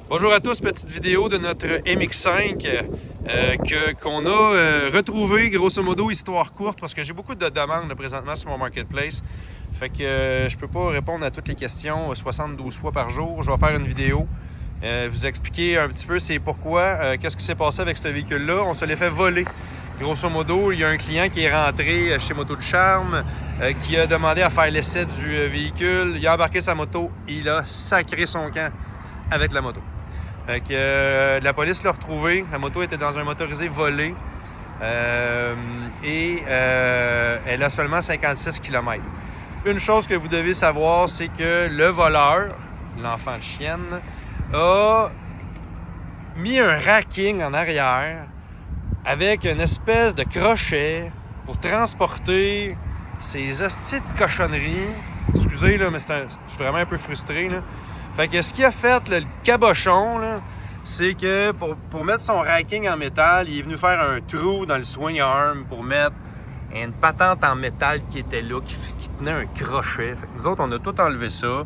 Bonjour à tous, petite vidéo de notre MX5 qu'on a retrouvé, grosso modo, histoire courte, parce que j'ai beaucoup de demandes présentement sur mon marketplace. Fait que je peux pas répondre à toutes les questions 72 fois par jour. Je vais faire une vidéo, vous expliquer un petit peu c'est pourquoi, qu'est-ce qui s'est passé avec ce véhicule-là. On se l'est fait voler. Grosso modo, il y a un client qui est rentré chez Moto du Charme, qui a demandé à faire l'essai du véhicule. Il a embarqué sa moto, il a sacré son camp avec la moto. Fait que la police l'a retrouvé. La moto était dans un motorisé volé et elle a seulement 56 km. Une chose que vous devez savoir, c'est que le voleur, l'enfant de chienne, a mis un racking en arrière avec une espèce de crochet pour transporter ces hosties de cochonneries. Excusez, là, mais je suis vraiment un peu frustré, là. Fait que ce qu'il a fait, là, le cabochon, là, c'est que pour mettre son racking en métal, il est venu faire un trou dans le swing arm pour mettre une patente en métal qui était là, qui tenait un crochet. Fait que nous autres, on a tout enlevé ça.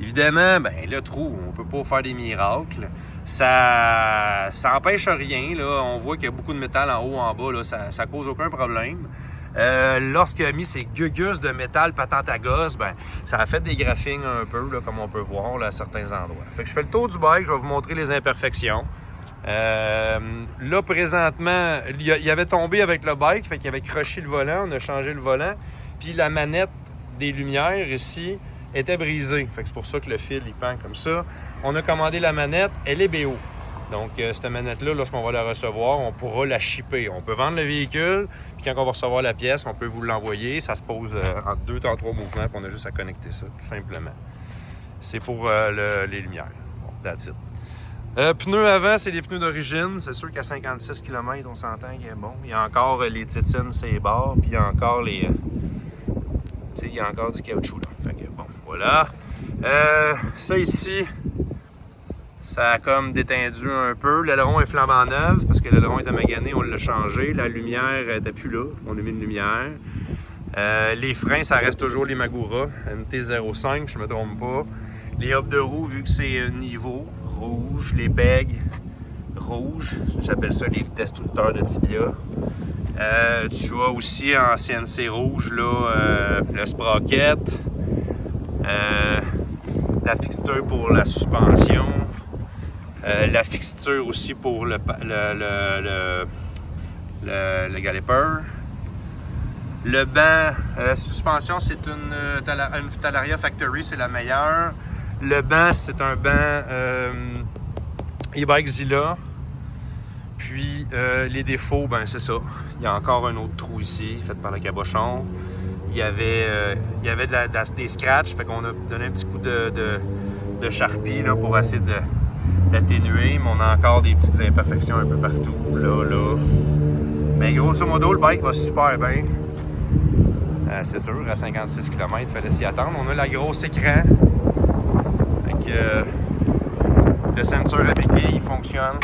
Évidemment, ben le trou, on peut pas faire des miracles. Ça empêche rien, là. On voit qu'il y a beaucoup de métal en haut, en bas, là. Ça cause aucun problème. Lorsqu'il a mis ses gugus de métal patente à gosse, ben, ça a fait des graphings un peu, là, comme on peut voir là, à certains endroits. Fait que je fais le tour du bike, je vais vous montrer les imperfections. Là, présentement, il avait tombé avec le bike, fait qu'il avait croché le volant, on a changé le volant, puis la manette des lumières ici était brisée. Fait que c'est pour ça que le fil, il pend comme ça. On a commandé la manette, elle est BO. Donc, cette manette-là, lorsqu'on va la recevoir, on pourra la shipper. On peut vendre le véhicule, puis quand on va recevoir la pièce, on peut vous l'envoyer. Ça se pose en 2 temps 3 mouvements, puis on a juste à connecter ça, tout simplement. C'est pour les lumières. Bon, that's it. Pneus avant, c'est des pneus d'origine. C'est sûr qu'à 56 km, on s'entend qu'il est bon. Il y a encore les tétines, c'est barres, puis il y a encore les... il y a encore du caoutchouc, là. Fait que bon, voilà. Ça ici... Ça a comme détendu un peu. L'aileron est flambant neuf parce que l'aileron était magané, on l'a changé. La lumière n'était plus là, on a mis une lumière. Les freins, ça reste toujours les Magura, MT-05, je ne me trompe pas. Les hubs de roue, vu que c'est niveau rouge, les pegs rouges, j'appelle ça les destructeurs de tibia. Tu as aussi en CNC rouge là, le sprocket, la fixture pour la suspension. La fixture aussi pour le caliper. Le banc, la suspension, c'est une Talaria Factory, c'est la meilleure. Le banc, c'est un banc e-bike Zilla. Puis les défauts, ben c'est ça. Il y a encore un autre trou ici, fait par le cabochon. Il y avait des scratchs, fait qu'on a donné un petit coup de Sharpie là, pour essayer d'atténuer, mais on a encore des petites imperfections un peu partout, là. Mais grosso modo, le bike va super bien. C'est sûr, à 56 km, il fallait s'y attendre. On a la grosse écran. Fait que, le sensor à béquille, il fonctionne.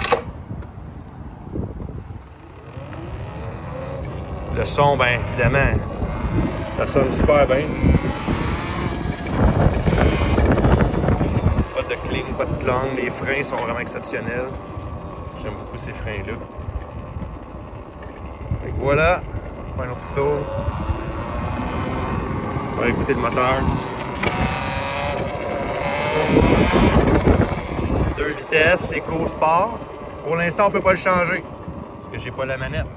Le son, ben évidemment, ça sonne super bien. Pas de cling, pas de clang, les freins sont vraiment exceptionnels. J'aime beaucoup ces freins-là. Fait que voilà, on va faire un petit tour. On va écouter le moteur. 2 vitesses, EcoSport. Pour l'instant, on ne peut pas le changer parce que j'ai pas la manette.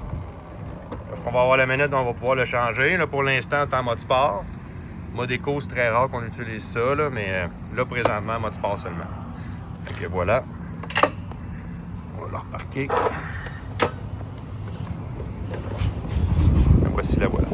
Lorsqu'on va avoir la manette, on va pouvoir le changer. Là, pour l'instant, c'est en mode sport. Mode éco, c'est très rare qu'on utilise ça, là, mais là, présentement, mode sport seulement. Fait que voilà. On va le reparquer. Voici la voilà.